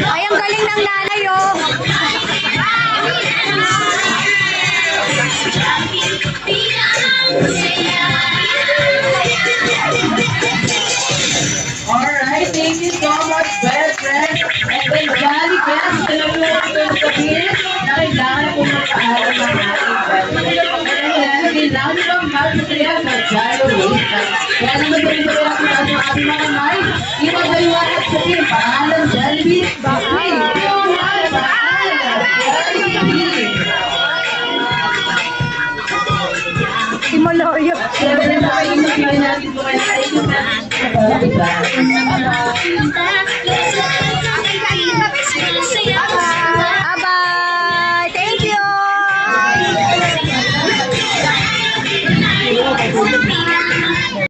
Ay, ang galing ng nanay, oh. Alright, thank you so much, best friend. And then, Jolly Guest, alam mo yung sabihin na kailangan po magpaalam ng ating best friend. Kaya kailangan bang magpasaya sa Jolly Race. Kaya naman sa ito kaya kita sa ating mga mic, ipagaliwanag sa ating paalam Jollibee. Bakit? Simoloyo. Siyempre na kayo natin po kayo sa inyo na.